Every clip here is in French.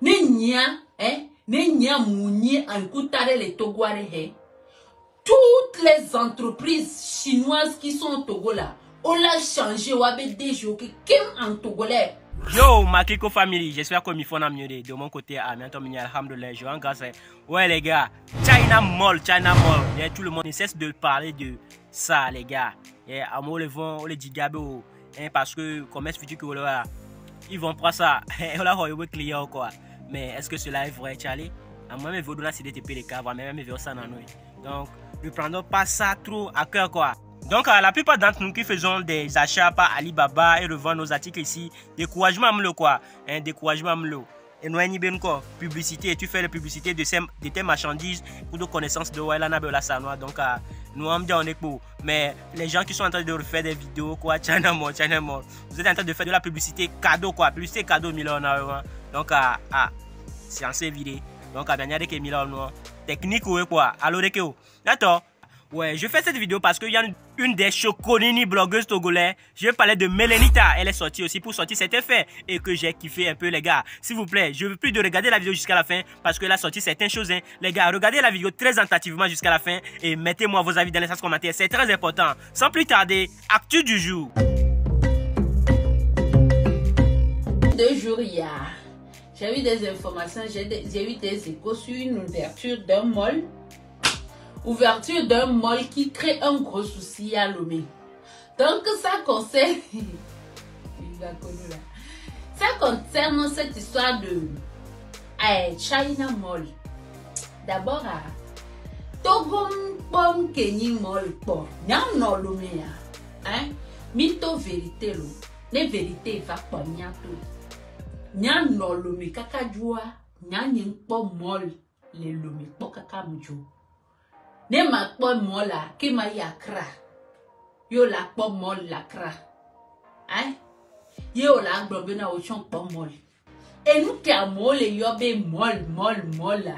Toutes les entreprises chinoises qui sont au Togo là, on l'a changé, on a des jours qui en togolais. Yo, ma Kiko family, j'espère que m'y mieux de mon côté. À bientôt, alhamdoulilah. Je rencontre. Ouais, les gars, China Mall. Tout le monde ne cesse de parler de ça, les gars. Et à moi, on les dit gabo. Parce que, commerce futur que là, ils vont prendre ça. On a eu client quoi. Mais est-ce que cela est vrai, Charlie? À moi, mes vidéos, c'est des TP les cas, même mes vidéos, ça n'en est. Donc, ne prenons pas ça trop à cœur, quoi. Donc, la plupart d'entre nous qui faisons des achats par Alibaba et revendons nos articles ici, découragement amlo quoi, découragement amlo. Et nous avons quoi, publicité, tu fais la publicité de tes marchandises pour de connaissances de Wailana Belasanoa. Donc, nous avons dit on est pour. Mais les gens qui sont en train de refaire des vidéos, quoi, China Mall, vous êtes en train de faire de la publicité cadeau, quoi, publicité cadeau millions d'euros. Donc, c'est en vidéo. Donc, il y a des millions technique ou quoi, alors que d'accord. Ouais, je fais cette vidéo parce qu'il y a une des choconini blogueuses togolaises. Je parlais de Melenita. Elle est sortie aussi pour sortir cet effet. Et que j'ai kiffé un peu, les gars. S'il vous plaît, je veux plus de regarder la vidéo jusqu'à la fin. Parce qu'elle a sorti certaines choses. Hein. Les gars, regardez la vidéo très attentivement jusqu'à la fin. Et mettez-moi vos avis dans les commentaires. C'est très important. Sans plus tarder, actu du jour. 2 jours hier, j'ai eu des informations. J'ai eu des échos sur une ouverture d'un mall. Ouverture d'un mall qui crée un gros souci à Lomé. Donc ça concerne ça concerne cette histoire de China Mall. D'abord à Togo Pom Kenny Mall pour Nyano Lomé hein mytho vérité lo ne vérité va pas nyato Nyano Lomé kakajua nyanyin pom mall le Lomé pour kakamjo. Ne ma po mola ki ma yakra yo la po mol la kra hein yo la gbobe na o chon po mol et nous qui a mol yo be mol là.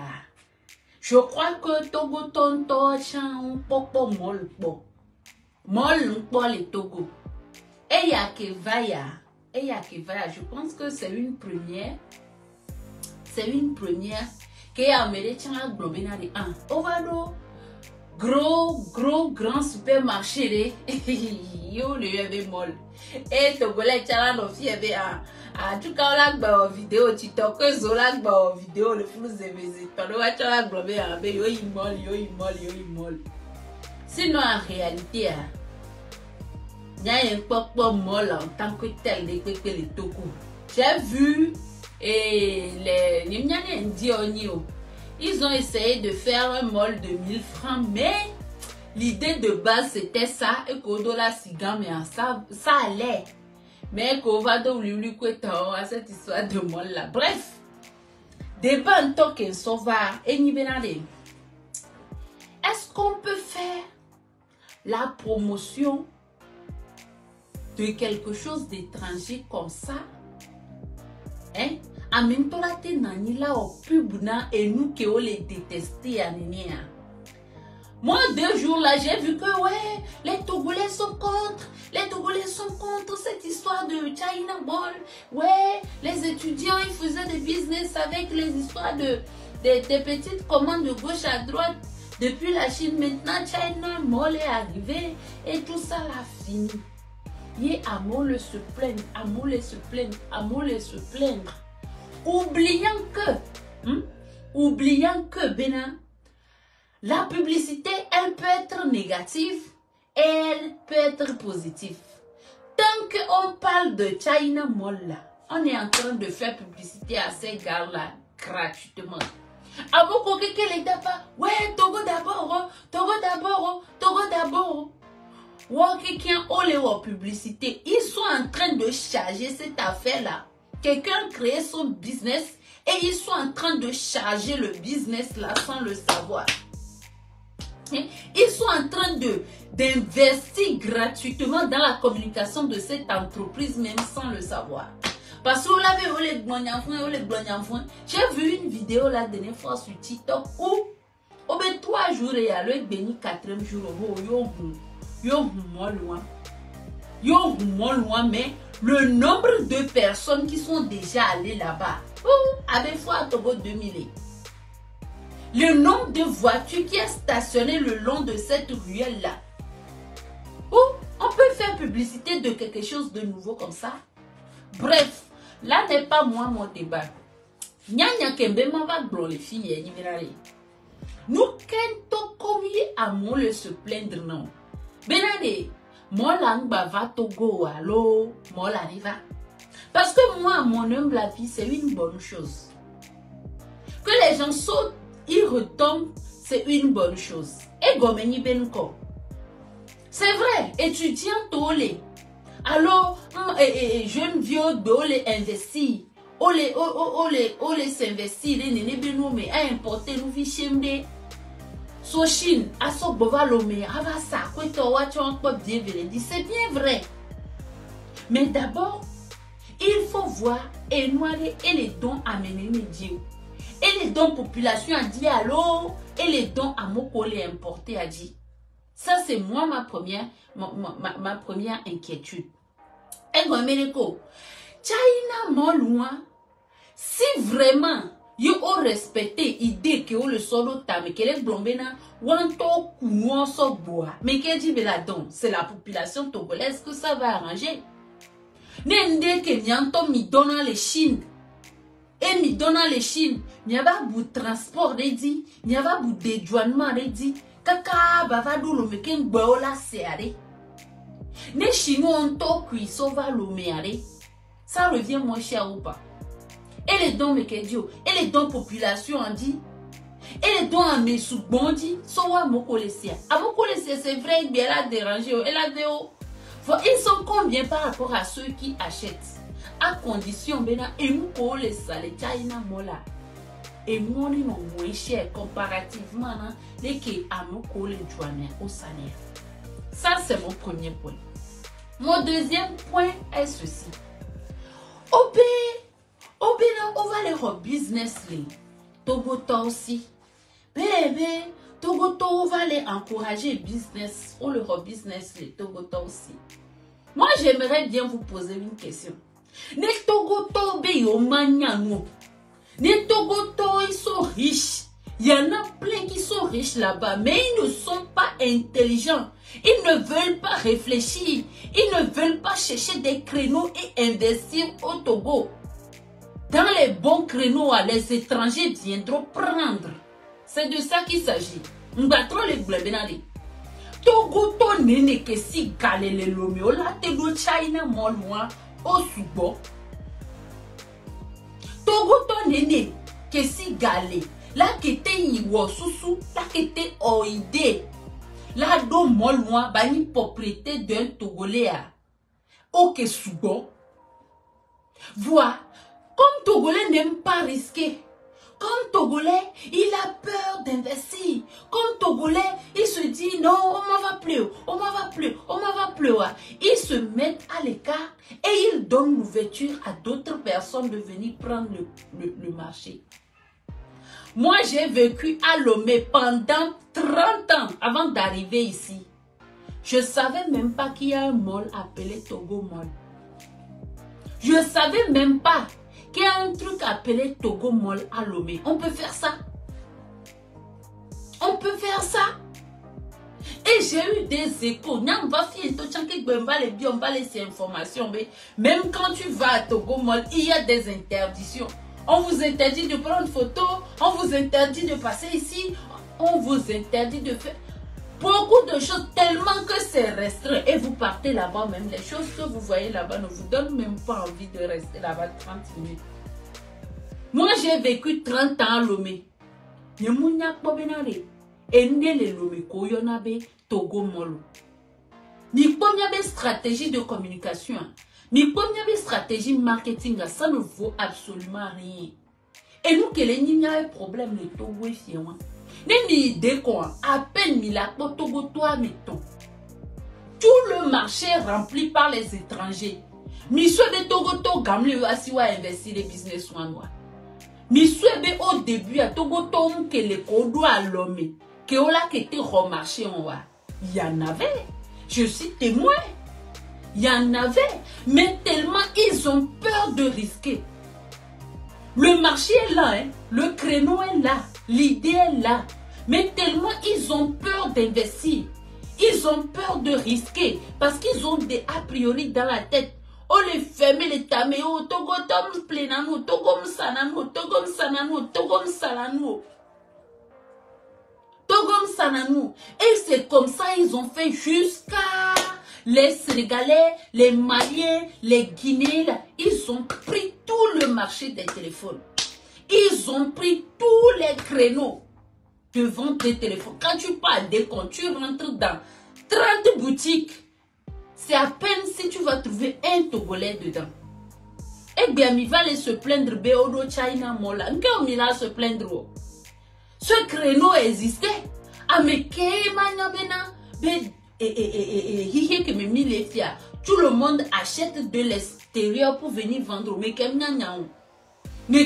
Je crois que Togo tonto chan popo mol po le Togo et ya que vaya je pense que c'est une première que a méré chan gbobe na de un ovado grand supermarché yo le yebe mol et togolais chala no fi ebe a tout cas la gba vidéo TikTok que zola gba vidéo le flou zebezi tolo wa chala globe a be yo mol sinon en réalité nya yen popo mol en tant que tel de pepe le Togo. J'ai vu et les nimnyane ndi onio. Ils ont essayé de faire un mall de 1000 francs, mais l'idée de base c'était ça, et qu'au dollar sigan, mais ça allait. Mais qu'on va donc à cette histoire de mall là. Bref, débat en tant que sauveur, et ni benade. Est-ce qu'on peut faire la promotion de quelque chose d'étranger comme ça? Hein? En même temps, la tenani là au pub na et nous qui on les détesté à Nénia. Moi, 2 jours là, j'ai vu que ouais, les Togolais sont contre. Les Togolais sont contre cette histoire de China Mall. Ouais, les étudiants, ils faisaient des business avec les histoires des petites commandes de gauche à droite. Depuis la Chine, maintenant, China Mall est arrivé et tout ça l'a fini. Et Amol se plaindre, Amol se plaindre. Oubliant que Bénin, la publicité, elle peut être négative et elle peut être positive. Tant qu'on parle de China Mall là, on est en train de faire publicité à ces gars-là gratuitement. À beaucoup de les d'abord, ouais, Togo d'abord. Publicité, ils sont en train de charger cette affaire-là. Quelqu'un crée son business et ils sont en train de charger le business là sans le savoir. Ils sont en train d'investir gratuitement dans la communication de cette entreprise même sans le savoir. Parce que j'ai vu une vidéo la dernière fois sur TikTok où au bout de 3 jours et à l'heure béni 4e jour yo loin, mais le nombre de personnes qui sont déjà allées là-bas avec foi à Togo 2000. Le nombre de voitures qui est stationné le long de cette ruelle-là. Ou on peut faire publicité de quelque chose de nouveau comme ça. Bref, là n'est pas moi mon débat. Nyanya kembe ma va blon les filles ni nous kento komi à mon le se plaindre non. Benade, moi l'angba va Togo allo, moi l'arriva. Parce que moi à mon humble avis c'est une bonne chose. Que les gens sautent, ils retombent, c'est une bonne chose. Et gomeni benko. C'est vrai, étudiant tolé. Alors, jeune vieux dole investir. Ole s'investir, les bénomés à importer nous fichemde. So Chine, à so bovalomé, ava ça, quoi c'est bien vrai. Mais d'abord, il faut voir et noirer et les dons amenés médias. Et les dons population a dit allô, et les dons à Mokole importés a dit. Ça, c'est moi ma première inquiétude. Et Goméléko, China m'a loin. Si vraiment, you ont respecté l'idée que le solo ta, mais qu'elle est blombée na, wanto kouon so boa. Mais qu'elle dit beladon, c'est la population togolaise que ça va arranger. Nende que nyanto mi donna les Chines. Et mi donna les Chines, n'y a pas bout transport rédi, n'y a pas bout dédouanement rédi. Kaka bavadou lo meken bola seare. Ne Chinois ont to cuisson va lo meare. Ça revient moins cher ou pas. Et les dons mekedio, et les dons population en dit. Et les dons à mes sous-bondi, soit moko lesia. À moko lesia, c'est vrai, il a dérangé, elle a des hauts. Ils sont combien par rapport à ceux qui achètent? À condition, bena, et moko les salés, China mola. Et moi, ils sont moins cher comparativement, les qui à moko les douaniers au salaire. Ça, c'est mon premier point. Mon deuxième point est ceci. On va aller au business. Togo aussi. Bébé, Togo on va aller encourager business. On le business Togo aussi. Moi, j'aimerais bien vous poser une question. Ne Togo yo maniano. Ne Togo ils sont riches. Il y en a plein qui sont riches là-bas, mais ils ne sont pas intelligents. Ils ne veulent pas réfléchir. Ils ne veulent pas chercher des créneaux et investir au Togo. Dans les bons créneaux, les étrangers viendront prendre. C'est de ça qu'il s'agit. M'battrons les blabénari. Togo to nene que si galele lomeo la te do China molwa au subo. Togo to nene que si galé. La kete yiwo susu, la kete oide. La do molwa bani propriété d'un Togolais. Ok subo. Vois, comme Togolais n'aime pas risquer. Comme Togolais, il a peur d'investir. Comme Togolais, il se dit non, on m'en va plus, on m'en va plus, on m'en va plus. Ils se mettent à l'écart et ils donnent l'ouverture à d'autres personnes de venir prendre le marché. Moi, j'ai vécu à Lomé pendant 30 ans avant d'arriver ici. Je ne savais même pas qu'il y a un mall appelé Togo Mall. Je ne savais même pas qu'il y a un truc appelé Togo Mall à Lomé. On peut faire ça. On peut faire ça. Et j'ai eu des échos. On va laisser informations. Même quand tu vas à Togo Mall, il y a des interdictions. On vous interdit de prendre photo, on vous interdit de passer ici, on vous interdit de faire beaucoup de choses tellement que c'est restreint. Et vous partez là-bas même, les choses que vous voyez là-bas ne vous donnent même pas envie de rester là-bas 30 minutes. Moi j'ai vécu 30 ans à Lomé. Et les Lomé koyonabe Togo Molo. Ni première stratégie de communication. Mais première stratégie marketing, ça ne vaut absolument rien. Et nous, que les n'y a un problème, les Togo et Fiawan. N'est-ce idée quoi? À peine mis la Togo, toi, mettons. Tout le marché est rempli par les étrangers. Monsieur de Togo, Gamle, Asiwa investir les business ouanois. Monsieur au début, à Togo, que les Kodo à l'homme, que on a été remarché en wa. Il y en avait. Je suis témoin. Il y en avait, mais tellement ils ont peur de risquer. Le marché est là, hein. Le créneau est là, l'idée est là. Mais tellement ils ont peur d'investir, ils ont peur de risquer parce qu'ils ont des a priori dans la tête. On les ferme, les taméo, togo tom plenano, togom sanano, togom sanano, togom salano. Togom sanano. Et c'est comme ça ils ont fait jusqu'à les Sénégalais, les Maliens, les Guinéens. Ils ont pris tout le marché des téléphones. Ils ont pris tous les créneaux de vente des téléphones. Quand tu parles des comptes, tu rentres dans 30 boutiques. C'est à peine si tu vas trouver un Togolais dedans. Eh bien, il va aller se plaindre. Beodo China Mola. Il va se plaindre. Ce créneau existait. Ah, mais tout le monde achète de l'extérieur pour venir vendre. Mais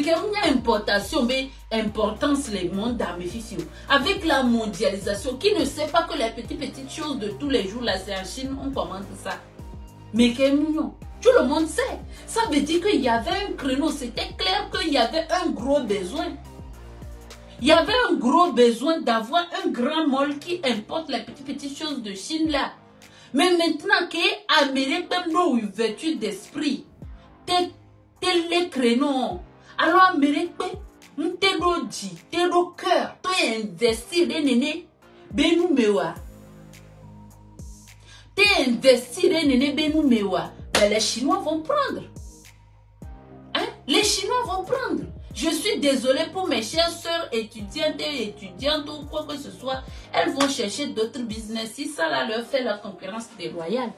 qu'il y a importation, mais importance les mondes d'artificiaux. Avec la mondialisation, qui ne sait pas que les petites choses de tous les jours, là, c'est en Chine, on commande ça. Mais quel mignon. Tout le monde sait. Ça veut dire qu'il y avait un créneau. C'était clair qu'il y avait un gros besoin. Il y avait un gros besoin d'avoir un grand mall qui importe les petites choses de Chine là. Mais maintenant que l'Amérique a une ouverture d'esprit, tel les créneaux. Alors Amérique, t'es dit, t'es au cœur, t'es investi des nénés, benou mewa. T'es investi des nénés, benou mewa. Ben les Chinois vont prendre. Hein? Les Chinois vont prendre. Je suis désolée pour mes chères sœurs étudiantes et étudiantes ou quoi que ce soit. Elles vont chercher d'autres business. Si ça là leur fait la concurrence déloyale.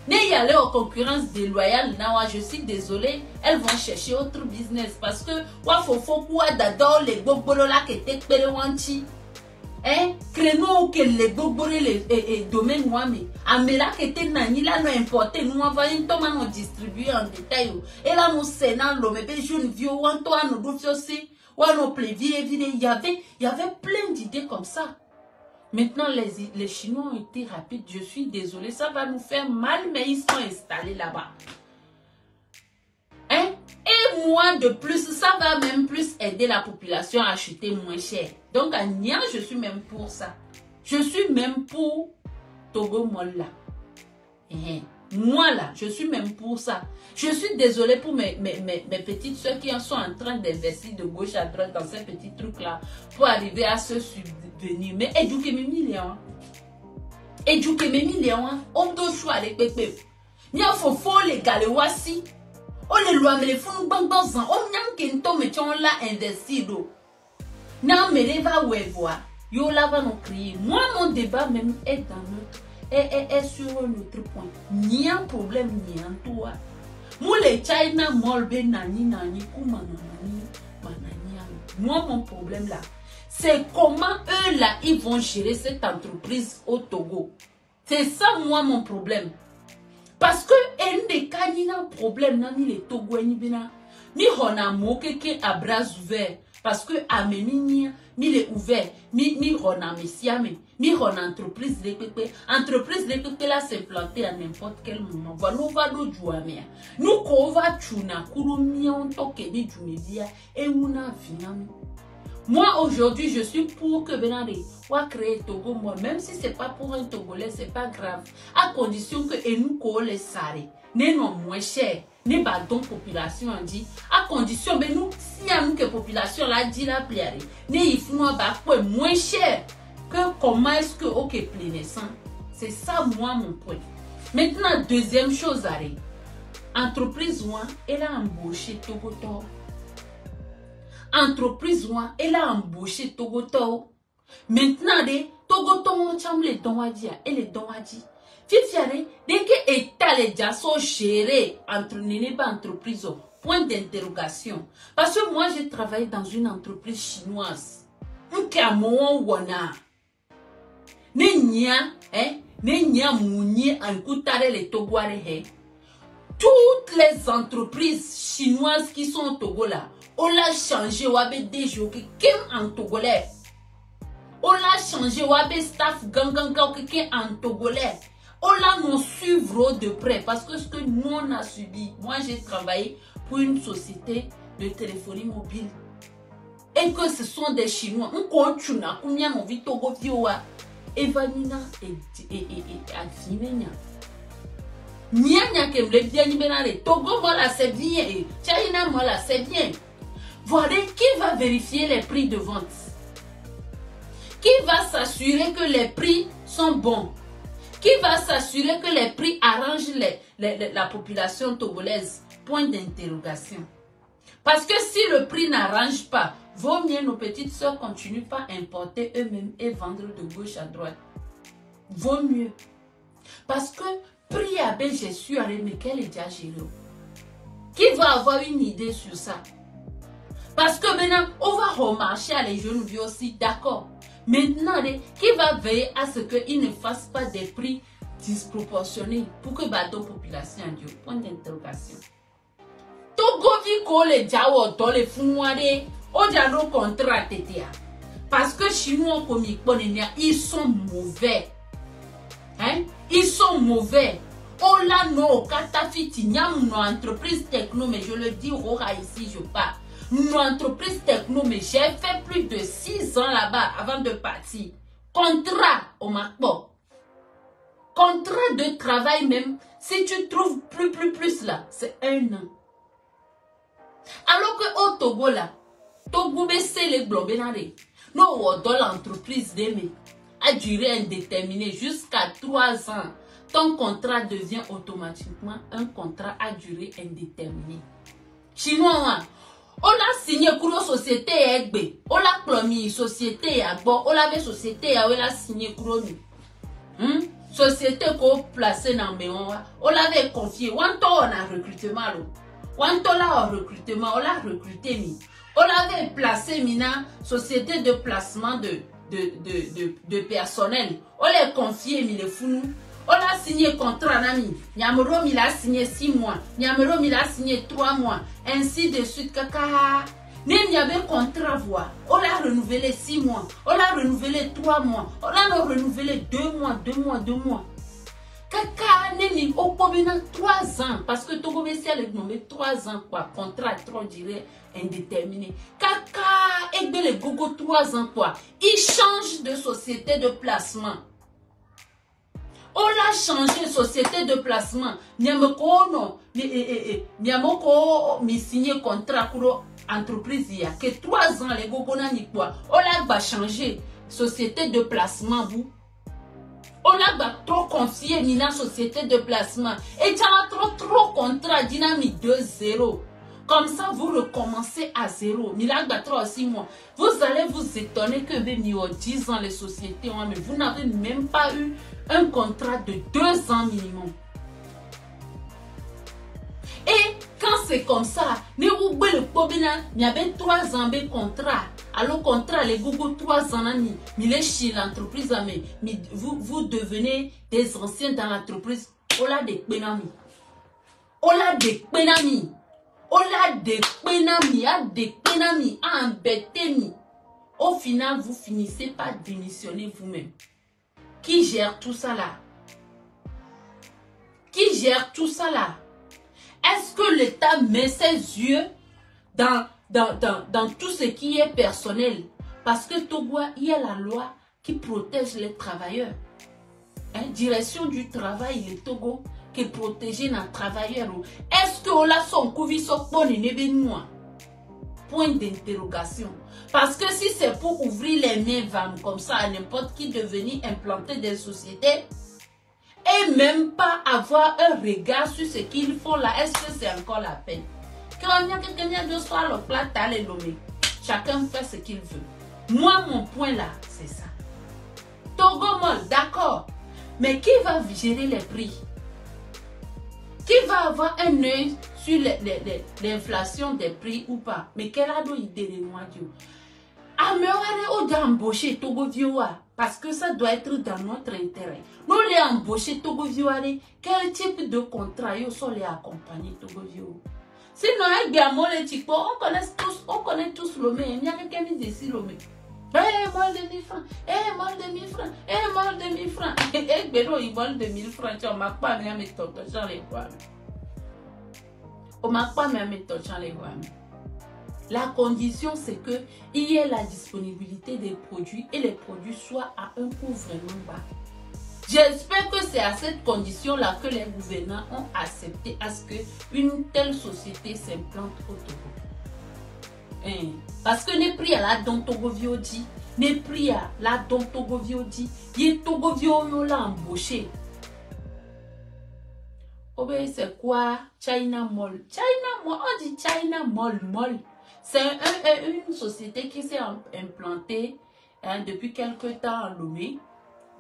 N'ayez aller aux concurrences déloyales, je suis désolée, elles vont chercher autre business parce que les bobolo là qui étaient péréwanti, hein, créneau que les bobolo les domaines mais amela qui était nani là nous importer nous envoyer une tomate nous distribuer en détail et là nous sénat l'homme et jeune vieux ou toi nous doute aussi ou nous plévier il y avait plein d'idées comme ça. Maintenant, les Chinois ont été rapides. Je suis désolée, ça va nous faire mal, mais ils sont installés là-bas. Hein? Et moi, de plus, ça va même plus aider la population à acheter moins cher. Donc, à Nia, je suis même pour ça. Je suis même pour Togo Molla. Moi, là, je suis même pour ça. Je suis désolée pour mes petites soeurs qui sont en train d'investir de gauche à droite dans ces petits trucs-là pour arriver à se subvenir. Mais éduquez mes millions. Éduquez mes millions. On doit choisir les pépés. Il faut les galéwasi. On les lois, mais les fonds bang bang. On n'y a qu'un temps, mais tu as investi. Non, mais les va voir. Yo là va nous crier. Moi, mon débat même est dans notre. Et sur un autre point, ni un problème ni un toi. Moi les China Mall ben nani moi mon problème là, c'est comment eux là ils vont gérer cette entreprise au Togo. C'est ça moi mon problème. Parce que un des cas ni un problème nani les Togo ni bina, mi hona mo keke à bras ouverts. Parce que ameni mi les ouvert, mi hona messiame. Mi on entreprise de pépé. Entreprise de pépé là s'implanter à n'importe quel moment. Voilà, nous va nous jouer. Nous qu'on va tuna, kouroumi on toque des jumedia et on a fini. Moi aujourd'hui je suis pour que Benare va créer Togo moi même si c'est pas pour un Togolais c'est pas grave à condition que et nous qu'on les sale, n'est non moins cher. Ne pas donc population on dit à condition mais nous si à nous que population là dit la pliare ne il faut pas moins cher. Comment est-ce que ok pleinaissant, c'est ça moi mon point. Maintenant deuxième chose arrive, entreprise moi elle a embauché Togoto. Entreprise moi elle a embauché Togoto. Maintenant de Togoto on cham les donwadia et les donwadi. Fifiare dès que état les déjà sont gérés entre n'est pas entreprise point d'interrogation parce que moi j'ai travaillé dans une entreprise chinoise. Wana. Toutes les entreprises chinoises qui sont au Togo là, on l'a changé, on a des jours qui en togolais. On l'a changé, on a staff ganganga qui en togolais. On l'a nous suivre de près parce que ce que nous on a subi, moi j'ai travaillé pour une société de téléphonie mobile et que ce sont des Chinois, on continue à combien mon vie Togo vioa Evanina et Advimenia. Nya que me bien libérer. Togo voilà c'est bien, China voilà c'est bien. Voilà qui va vérifier les prix de vente. Qui va s'assurer que les prix sont bons? Qui va s'assurer que les prix arrangent la population togolaise? Point d'interrogation. Parce que si le prix n'arrange pas, vaut mieux nos petites soeurs continuent pas à importer eux-mêmes et vendre de gauche à droite. Vaut mieux. Parce que prix à je suis allé, mais quel est déjà géré? Qui va avoir une idée sur ça? Parce que maintenant, on va remarcher à les jeunes vieux aussi, d'accord. Maintenant, qui va veiller à ce qu'ils ne fassent pas des prix disproportionnés pour que la population ait point d'interrogation. Togo viko les jawo dans les foumoirés, on a nos contrats TTA. Parce que Chinois comme ils sont mauvais. Hein? Ils sont mauvais. On l'a no katafiti nyam no entreprise techno, mais je le dis au ici je pars. Nos entreprises techno, mais j'ai fait plus de 6 ans là-bas avant de partir. Contrat au Macbo. Contrat de travail même, si tu trouves plus là, c'est 1 an. Alors que au Togo là, Togo baissé les globes non, dans l'entreprise d'aimer a duré indéterminé jusqu'à 3 ans. Ton contrat devient automatiquement un contrat à durée indéterminée. Chinois, on a signé pour la société Egbe, on a promis société Agbo, on avait société on a signé pour nous. Société qu'on placé dans le on l'avait confié. On a recrutement. On a recrutement, on l'a recruté. On l'avait placé mina société de placement de personnel. On l'a confié mi le fou. On a signé contrat nami. Nyamero il a signé 6 mois. Nyamero il a signé 3 mois. Ainsi de suite kaka. Il y avait contrat voix. On l'a renouvelé 6 mois. On l'a renouvelé 3 mois. On l'a renouvelé 2 mois, 2 mois, 2 mois. Kaka neni au combien 3 ans parce que Togo Bessia le nommé 3 ans quoi contrat trop durée indéterminé. Kaka et de les gogo 3 ans quoi. Il change de société de placement. On l'a changé société de placement. Niamoko non, Niamoko mi signé contrat pour entreprise il y a que 3 ans les gogo nani quoi. On l'a changé société de placement vous. On a trop confié Nina société de placement. Et tu as trop contrat dynamique 2-0. Comme ça, vous recommencez à 0. Mila 6 mois. Vous allez vous étonner que 10 ans les sociétés ont, mais vous n'avez même pas eu un contrat de 2 ans minimum. Et quand c'est comme ça, il y avait 3 ans de contrat. Alors contrat, les Google 3 ans, mais les chez l'entreprise, mais vous devenez des anciens dans l'entreprise. On a des pénami. On a des pénami. On a des pénami. On a des pénami. Embêtez-mi. Au final, vous finissez par démissionner vous-même. Qui gère tout ça là? Qui gère tout ça là? Est-ce que l'État met ses yeux dans tout ce qui est personnel? Parce que Togo, il y a la loi qui protège les travailleurs. Direction du travail, le Togo, qui protège les travailleurs. Est-ce que on a son couvi son bon point d'interrogation. Parce que si c'est pour ouvrir les mains comme ça à n'importe qui devenir implanter des sociétés, et même pas avoir un regard sur ce qu'ils font là, est-ce que c'est encore la peine? Quand il y a quelqu'un de soir le plat, chacun fait ce qu'il veut. Moi, mon point là, c'est ça. Togo Mall, d'accord. Mais qui va gérer les prix? Qui va avoir un œil sur l'inflation des prix ou pas? Mais quelle a idée de moi, Dieu? Ah, mais on a embauché Togo Vioa parce que ça doit être dans notre intérêt. Nous les embauché Togo Vioa, quel type de contrat ils sont les accompagnés Togo Vioa? Sinon, un gamin, on connaît tous l'homme. Il y a quelqu'un qui dit l'homme. Eh, mal de 1000 francs. Eh, mal de 1000 francs. Eh, mal de 1000 francs. Eh, béro, il vole de 1000 francs. Tu m'as pas mis à mettre ton champ les voix. On m'a pas mis à mettre ton champ les voix. La condition, c'est qu'il y ait la disponibilité des produits et les produits soient à un coût vraiment bas. J'espère que c'est à cette condition-là que les gouvernants ont accepté à ce qu'une telle société s'implante au Togo. Parce que n'est pris à la don Togo Viodi, n'est pris à la don Togo Viodi, il est Togo Viodi l'a embauché. Oh ben c'est quoi China Mall? China Mall, on dit China Mall, Mall. C'est une société qui s'est implantée depuis quelque temps à Lomé.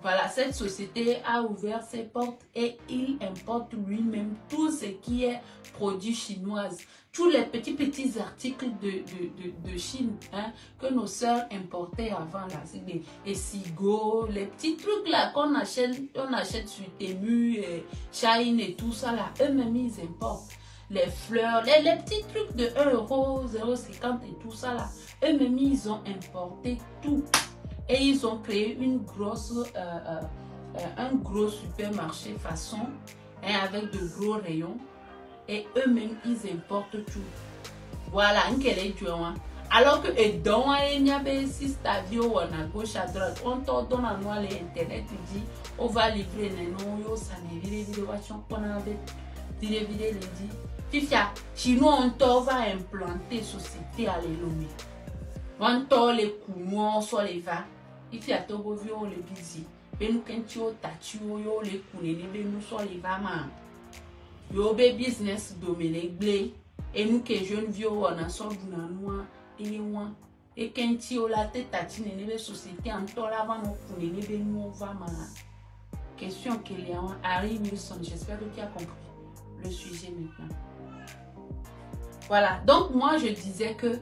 Voilà, cette société a ouvert ses portes et il importe lui-même tout ce qui est produit chinois. Tous les petits articles de Chine que nos sœurs importaient avant. Là, c'est des essigos, les petits trucs là qu'on achète, sur Temu, Shine et tout ça là. Eux-mêmes ils importent. Les fleurs, les petits trucs de 1 euro, 0,50 et tout ça là. Eux-mêmes ils ont importé tout. Et ils ont créé un gros supermarché façon avec de gros rayons. Et eux-mêmes, ils importent tout. Voilà, alors que il y a 6 stadios à gauche, à droite. On te donne à nous les internet, dit on va livrer les noms, ça n'est pas Fifia, chinois, on va implanter société à l'Elomé. On te les coumons, soit les va. Il fait à Togo vio le busy. Ben kentio tatio yo le kunene ben nous so les va man. Yo be business domine glé. Et nous que jeune vio on a so duna noa et moi. Et kentio la tête tatine ne société en to la va no kunene ben nous va man. Question qu'il y a Harry Wilson, j'espère que tu as compris le sujet maintenant. Voilà, donc moi je disais que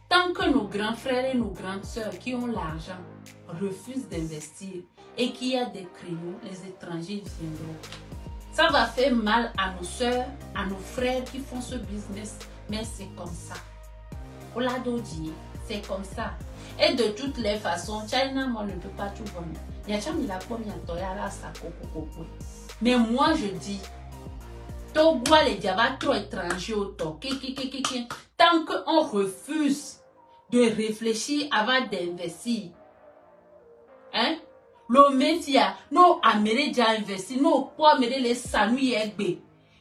tant que nos grands frères et nos grandes sœurs qui ont l'argent refusent d'investir et qu'il y a des créneaux, les étrangers viendront. Ça va faire mal à nos sœurs, à nos frères qui font ce business, mais c'est comme ça. On l'a dit, c'est comme ça. Et de toutes les façons, China, moi, ne peut pas tout vendre. Mais moi, je dis, Togo, les diabats trop étrangers au Togo. Tant qu'on refuse de réfléchir avant d'investir, le métier, nous américains déjà investi, nous pas mettre les sanouilles egbe.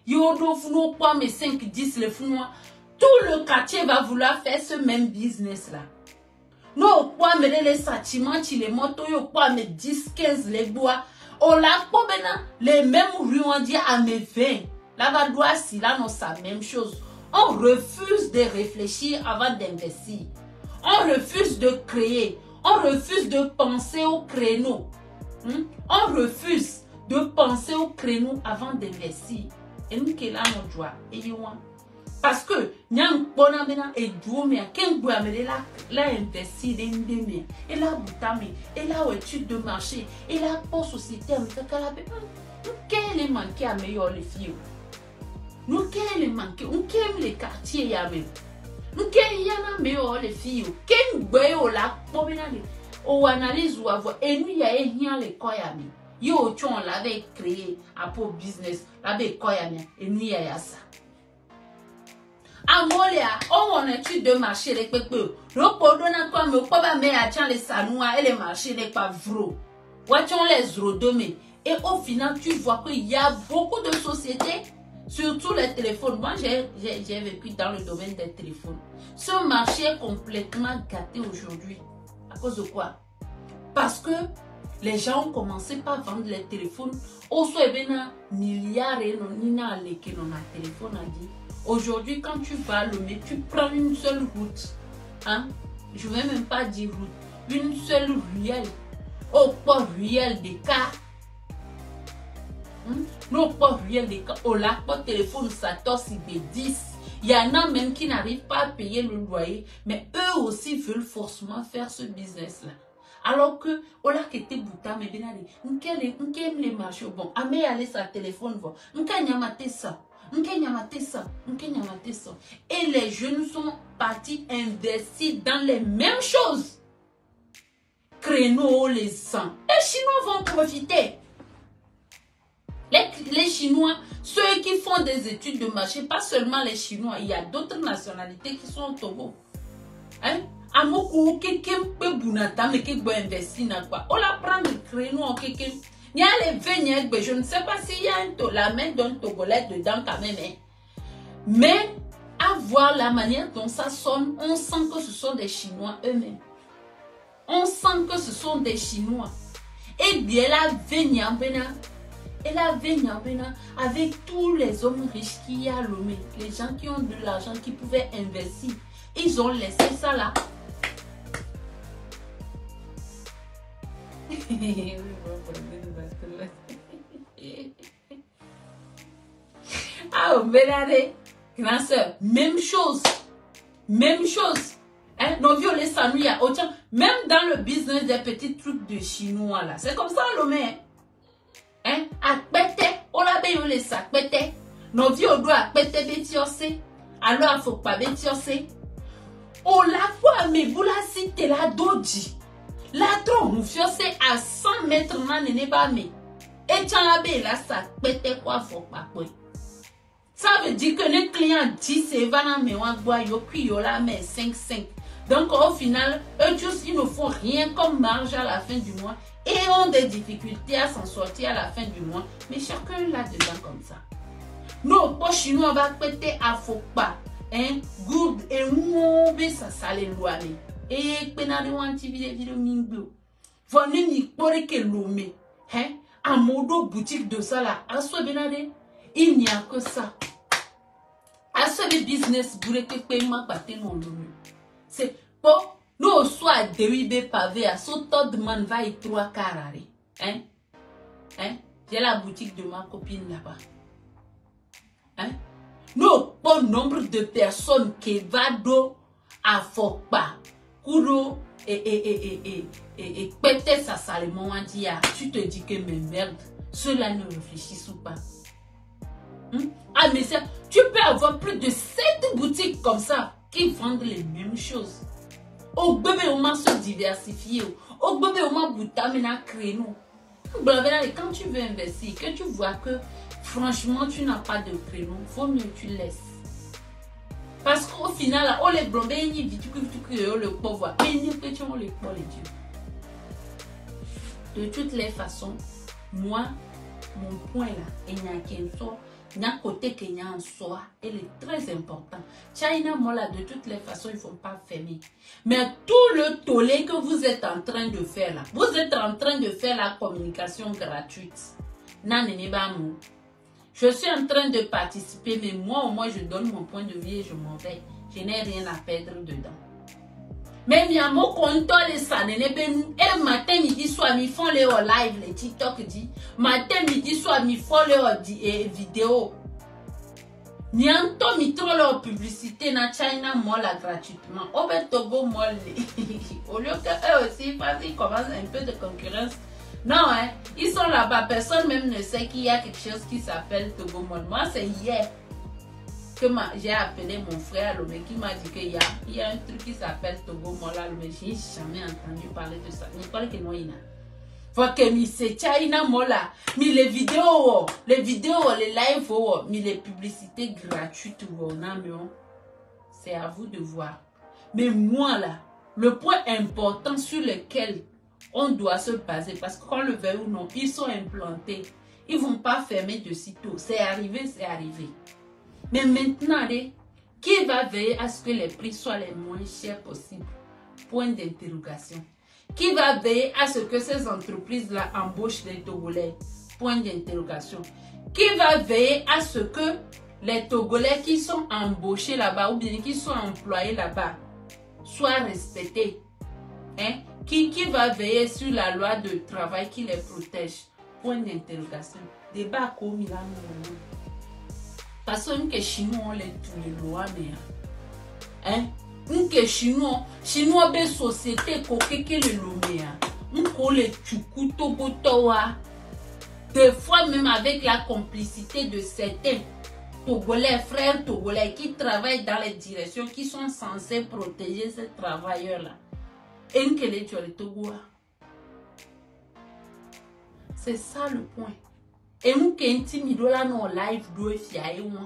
Yo nous pas mes 5, 10 les fous. Tout le quartier va vouloir faire ce même business là. Nous pas mettre les sentiments, les motos, yo pas mettre 10, 15 les bois. On l'a pas maintenant les mêmes rues on dit à mes 20. Là va doit si là non ça même chose. On refuse de réfléchir avant d'investir. On refuse de créer. On refuse de penser au créneau. On refuse de penser au créneau avant d'investir. Et nous qui là nous joie. Parce que nyang bona mena et doume ken boua me la investir d'endemé et la boutame et la étude de marché et la pour société en kakala be. Quel est manqué à meilleur les filles. Nous quel est manqué, on aime les quartiers ya même. Nous quel y en a meilleur les filles. Ken boyo la pour on analyse ou avoir et nous y a rien les koyami. Yo tu on l'avait créé à pour business l'avait koyami et nous y a ça. À Molia, on étude de marché les pépés. Le podona quoi me pas mais à les sanois et les marchés les pas vro. Watchons les rodomés. Et au final, tu vois qu'il y a beaucoup de sociétés, surtout les téléphones. Moi, j'ai vécu dans le domaine des téléphones. Ce marché est complètement gâté aujourd'hui. À cause de quoi? Parce que les gens ont commencé par vendre les téléphones. Au soit bien milliards et non nina leke non a téléphone a dit. Aujourd'hui, quand tu vas à Lomé, tu prends une seule route. Hein? Je ne vais même pas dire route. Une seule ruelle. Au pas ruelle des cas. Non pas ruelle des cas. Au lac, pas téléphone, ça torse des 10. Il y en a même qui n'arrivent pas à payer le loyer. Mais eux aussi veulent forcément faire ce business-là. Alors que, au lac était bouta, mais bien allé. On aime les marchés. Bon, à me aller sur le téléphone, on a ça. Et les jeunes sont partis investir dans les mêmes choses. Créneaux, les sangs. Les Chinois vont profiter. Les Chinois, ceux qui font des études de marché, pas seulement les Chinois, il y a d'autres nationalités qui sont au Togo. amoko kekem pe bunata me ke bo investir na quoi. On la prendre créneau en kekem. Il y a les veignes, je ne sais pas s'il y a la main d'un Togolais dedans quand même. Hein. Mais à voir la manière dont ça sonne, on sent que ce sont des Chinois eux-mêmes. On sent que ce sont des Chinois. Et bien la veille et la veille avec tous les hommes riches qu'il y a à Lomé, les gens qui ont de l'argent, qui pouvaient investir, ils ont laissé ça là. Ah, grand soeur, même chose. Même chose. Hein? Nos violets s'ennuient à autant. Même dans le business des petits trucs de chinois là. C'est comme ça, Lomé. Hein? À péter. On l'a bien les sacs péter. Nos vieux doigts à péter bétiosé. Alors, il faut pas bétiosé. On la voit, mais vous la citez la doji. La trompe, c'est à 100 mètres, nan n'est pas mais. Et tu as la sac péter quoi, faut pas quoi. Ça veut dire que les clients disent c'est vraiment mais on voit yo puis yo la mais 5-5. Donc au final, eux tous ils ne font rien comme marge à la fin du mois et ont des difficultés à s'en sortir à la fin du mois. Mais chacun là dedans comme ça. Nos poches chinois va péter à faux pas. Hein, good et mauvais ça les lois. Et penali wanti vidéo mingbo. Venez ni pore que l'homme. Hein, à modo boutique de ça là. À soi benade. Il n'y a que ça. À ce business, vous que paiement battre non l'homme. C'est pour nous soit déribé pavé à son temps de man va y 3 carrés. Hein? Hein? J'ai la boutique de ma copine là-bas. Hein? Nous, bon nombre de personnes qui va d'eau à Fokpa, Kouro et péter ça salement à dire, tu te dis que mais merde, ceux-là ne réfléchissent pas. Ah mais ça, tu peux avoir plus de 7 boutiques comme ça qui vendent les mêmes choses. Au bébé on m'a se diversifier. Au bébé on m'a bouta maintenant créneau. Quand tu veux investir, que tu vois que franchement tu n'as pas de créneau, faut mieux tu laisses. Parce qu'au final, on les blondes, ils vivent le pauvre, et ils que tu ont les pauvres les dieux. De toutes les façons, moi, mon point là, il n'y a qu'un sort. Il y a un côté qu'il y a en soi, elle est très important. China, moi là, de toutes les façons, il ne faut pas fermer. Mais tout le tollé que vous êtes en train de faire là, vous êtes en train de faire la communication gratuite. Non, je suis en train de participer, mais moi au moins je donne mon point de vue et je m'en vais. Je n'ai rien à perdre dedans. Mais il y a mon compte, les sanene, et matin, midi, soir, ils font les live, les TikTok dit. Matin, midi, soir, ils font les vidéos. Nianto, ils trouvent leur publicité dans China Mall gratuitement. Au Togo Mall, au lieu qu'eux aussi, ils commencent un peu de concurrence. Non, hein, ils sont là-bas. Personne même ne sait qu'il y a quelque chose qui s'appelle Togo Mall. Moi, c'est hier que j'ai appelé mon frère Lomé qui m'a dit qu'il y a un truc qui s'appelle Togo Mall. Je n'ai jamais entendu parler de ça. Je parle que non, il y a. Faut que c'est China Mall, mais les vidéos, les lives, mais les publicités gratuites, c'est à vous de voir. Mais moi là, le point important sur lequel on doit se baser, parce qu'on le veut ou non, ils sont implantés. Ils ne vont pas fermer de sitôt. C'est arrivé, c'est arrivé. Mais maintenant, qui va veiller à ce que les prix soient les moins chers possibles? Point d'interrogation. Qui va veiller à ce que ces entreprises-là embauchent les Togolais? Point d'interrogation. Qui va veiller à ce que les Togolais qui sont embauchés là-bas ou bien qui sont employés là-bas soient respectés? Hein? Qui va veiller sur la loi de travail qui les protège? Point d'interrogation. Débat comme il a mis. Parce que les Chinois ont tous les lois, mais hein? Que Chinois be société kokeke le lomea. On les tukuto botowa. Des fois même avec la complicité de certains Togolais, frères Togolais qui travaillent dans les directions qui sont censés protéger ces travailleurs-là. C'est ça le point. Et nous qui intimido là non live do fiaé moi.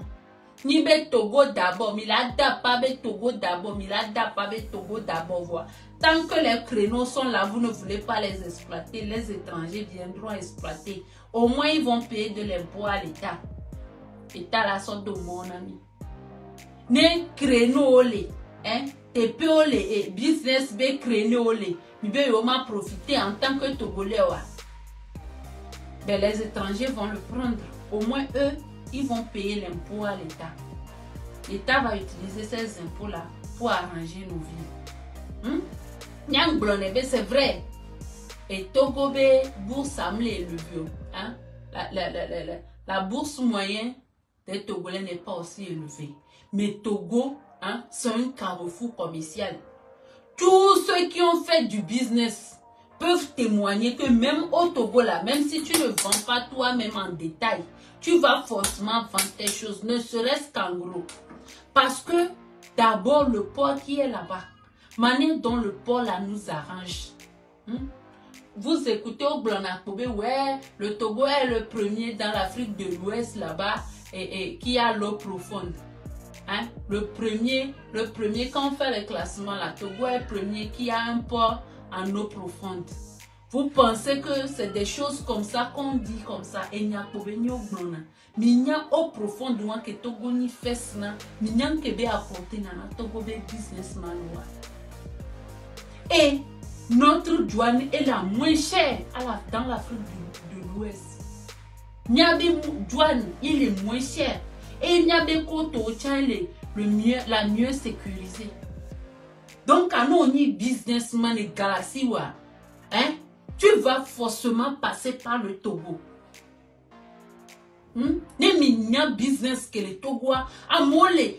Ni be Togo d'abord, mais la pas be Togo d'abord, mais la pas be Togo d'abord. Voilà. Tant que les créneaux sont là, vous ne voulez pas les exploiter, les étrangers viendront exploiter. Au moins, ils vont payer de l'impôt à l'État. L'État la sorte de mon ami. Ne créneaux les, hein, TPO les et business be créneaux les, mais be yoma profiter en tant que Togolais. Ben, les étrangers vont le prendre. Au moins, eux, ils vont payer l'impôt à l'État. L'État va utiliser ces impôts-là pour arranger nos vies. Nyang Blonebe, c'est vrai. Et Togo, bourse amlé élevé. Hein? La bourse moyenne des Togolais n'est pas aussi élevée. Mais Togo, hein, c'est un carrefour commercial. Tous ceux qui ont fait du business peuvent témoigner que même au Togo, là, même si tu ne vends pas toi-même en détail, tu vas forcément vendre tes choses, ne serait-ce qu'en gros. Parce que d'abord, le port qui est là-bas, manière dont le port là nous arrange. Vous écoutez au Blonakobé, ouais, le Togo est le premier dans l'Afrique de l'Ouest là-bas et qui a l'eau profonde. Hein? Le premier, quand on fait le classement, là, Togo est le premier qui a un port en eau profonde. Vous pensez que c'est des choses comme ça qu'on dit comme ça. Et il n'y a pas de blona. Mais il y a eau profonde que Togo ni fait ça. Mais il y a que apporter dans Togo businessman. Et notre douane est la moins chère dans l'Afrique de l'Ouest. Il y a des douanes, il est moins cher. Et il y a des côtes au la mieux sécurisée. Donc, quand on est businessman et galaxie, hein, tu vas forcément passer par le Togo. Il y a business que le Togo a. Amole,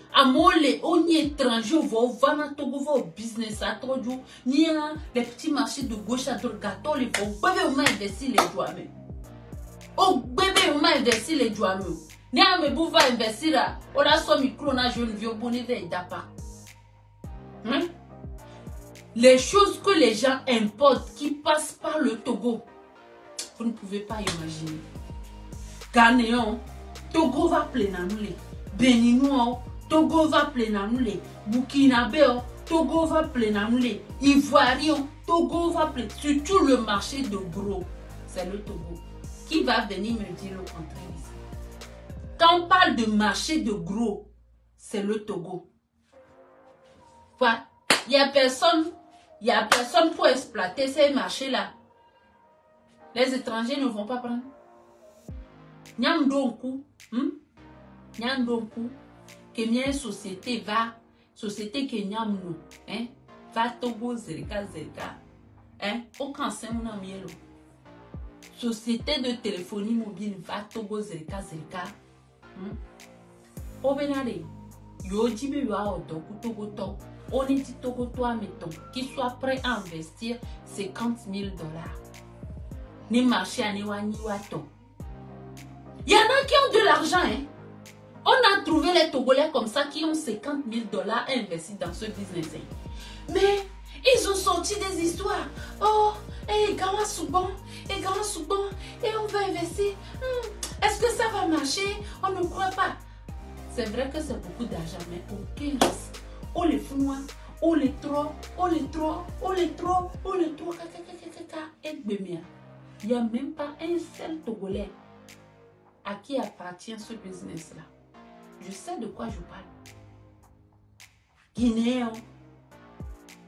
on y est étranger, on va au Togo, on va au business à trop jours. Il y a les petits marchés de gauche à droite, gâteau, les bons. On va investir les douanes. Oh, bébé, on va investir les douanes. Ni à me bouva investir là, on a son micro, on a jeune vieux bonnet d'apa. Les choses que les gens importent qui passent par le Togo, vous ne pouvez pas imaginer. Ghanéen, Togo va plein à nous les. Béninois, Togo va plein à nous les. Burkinabé, Togo va plein à nous les. Ivoirien, Togo va plein. Surtout le marché de gros, c'est le Togo. Qui va venir me dire le contraire ici? Quand on parle de marché de gros, c'est le Togo. Il n'y a personne pour exploiter ces marchés-là. Les étrangers ne vont pas prendre. Nyandonku, que une société que nyamno, hein, va Togo zerika, hein, aucun semuna mielo. Société de téléphonie mobile va Togo zerika. Obenare, yojibe wa odoku Togo to, on est dit Togo toi mettons, qui soit prêt à investir $50,000. Ni marché à Niwani Wato. Il y en a qui ont de l'argent, hein. On a trouvé les Togolais comme ça qui ont $50,000 investis dans ce business. Hein. Mais ils ont sorti des histoires. Oh, et Gawa Soubon, et on va investir. Est-ce que ça va marcher? On ne croit pas. C'est vrai que c'est beaucoup d'argent, mais aucun risque. On les fout, on les trop. Il n'y a même pas un seul Togolais à qui appartient ce business-là. Je sais de quoi je parle. Guinéens,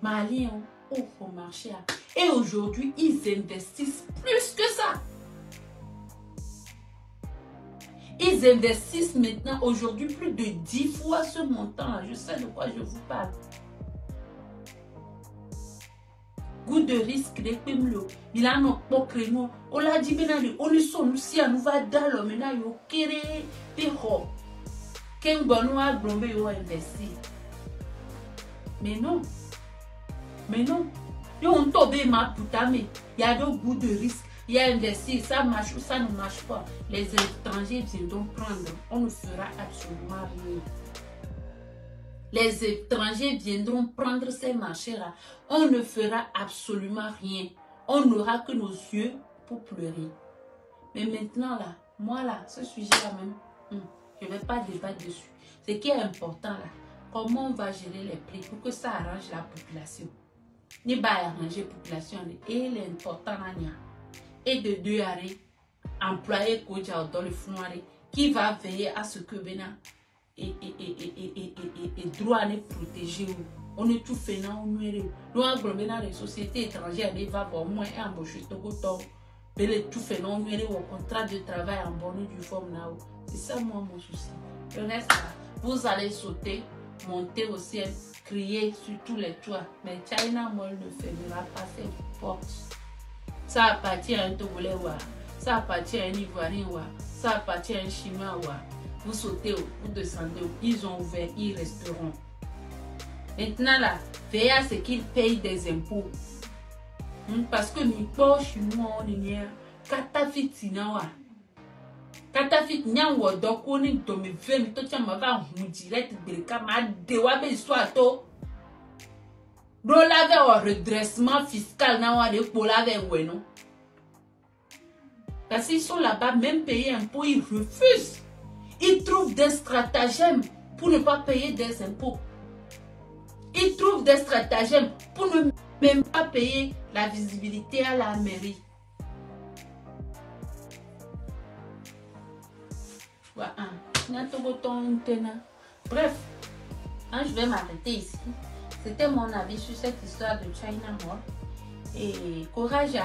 Maliens, au marché. Et aujourd'hui, ils investissent plus que ça. Ils investissent maintenant, aujourd'hui, plus de 10 fois ce montant-là. Je sais de quoi je vous parle. Goût de risque, les pimlo. Il a nos créneaux. On l'a dit, on est son aussi à nous va dans le ménage. Au kéré, péro. Qu'un bon noir blonde a investi. Mais non. On tombe ma putain, il y a des goûts de risque. Il y a investi, ça marche ou ça ne marche pas. Les étrangers viendront prendre. On ne fera absolument rien. Les étrangers viendront prendre ces marchés-là. On ne fera absolument rien. On n'aura que nos yeux pour pleurer. Mais maintenant, là, moi, là, ce sujet-là même, je ne vais pas débattre dessus. Ce qui est important là, comment on va gérer les prix pour que ça arrange la population. Ni pas arranger la population. Et l'important là, et de deux arrêts, employé dans le fond qui va veiller à ce que Bénin et droit à protéger. On est tout fait dans nous avons les sociétés étrangères qui va au moins embaucher tout tout fait dans au contrat de travail en bonne du forme là. C'est ça moi mon souci. Le reste là, vous allez sauter, monter au ciel, crier sur tous les toits, mais China Mall ne fermera pas ses portes. Ça appartient à un Togolais, ça appartient à un Ivoirien, ça appartient à un Chinois. Vous sautez, vous descendez, ils ont ouvert, ils resteront. Maintenant là, veillez à ce qu'ils payent des impôts. Parce que nous sommes chinois, on est katafit sinawa. Katafit nyango doko ni domi vemi to chama va direct de ma dewa be soit to. Do lave au redressement fiscal na wa de pour lave weno. Parce qu'ils sont là-bas, même payer impôts, ils refusent. Ils trouvent des stratagèmes pour ne pas payer des impôts. Ils trouvent des stratagèmes pour ne même pas payer la visibilité à la mairie. Bref, je vais m'arrêter ici. C'était mon avis sur cette histoire de China Mall. Et courage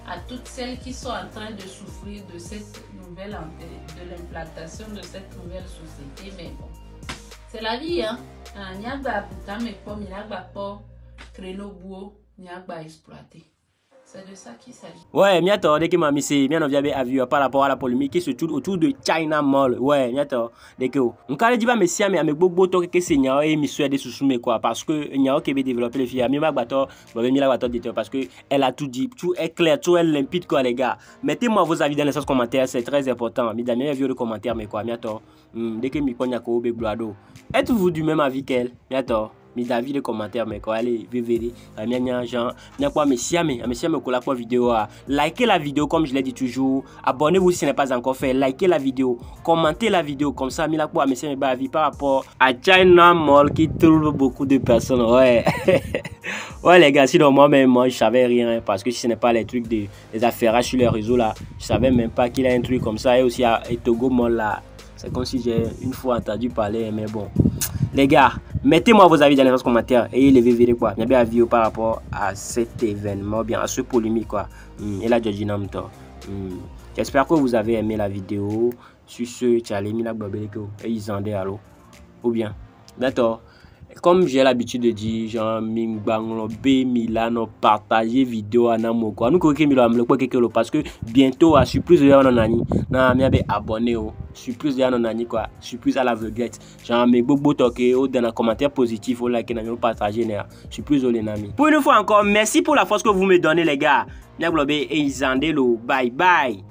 à toutes celles qui sont en train de souffrir de cette nouvelle de l'implantation de cette nouvelle société. Mais bon, c'est la vie, hein. Il n'y a pas de exploiter. C'est de ça qu'il s'agit. Ouais, miato, dès que m'a mis bien on vient à vivre par rapport à la polémique qui se tourne autour de China Mall. Ouais, miato, dès que on calme dit pas mais si avec beaucoup de que c'est nia et monsieur des sous quoi parce que nia qui veut développer les filles à mi bato, mi la bato dit parce que elle a tout dit, tout est clair, tout est limpide quoi les gars. Mettez-moi vos avis dans les commentaires, c'est très important. Mi d'ailleurs vieux le commentaire mais quoi miato. Dès que mi konya ko be blado. Êtes-vous du même avis qu'elle? Miato. Mis d'avis les commentaires mais quoi allez vivez gens n'a quoi monsieur colla pour vidéo likez la vidéo comme je l'ai dit toujours, abonnez-vous si ce n'est pas encore fait, likez la vidéo, commentez la vidéo comme ça mis la quoi monsieur mes avis par rapport à China Mall qui trouve beaucoup de personnes. Ouais. Ouais les gars, sinon moi je savais rien parce que si ce n'est pas les trucs des affaires sur les réseaux là, je savais même pas qu'il y a un truc comme ça et aussi à Togo Mall là. C'est comme si j'ai une fois entendu parler, mais bon. Les gars, mettez-moi vos avis dans les commentaires et les vérifie quoi. Il y a bien avis par rapport à cet événement, bien à ce polémique quoi. Et là, j'espère que vous avez aimé la vidéo. Sur ce, Charlie Mila Babeleko et Isandé allo. Ou bien, d'accord. Comme j'ai l'habitude de dire, genre, Milano, partager vidéo à Namo quoi. Nous parce que bientôt, surprise de Yanonani, abonné surprise de Yanonani quoi, surprise à la vedette. Genre, mais beaucoup toqué dans un commentaire positif, ou like, partager, surprise aux amis. Pour une fois encore, merci pour la force que vous me donnez, les gars. Bye bye.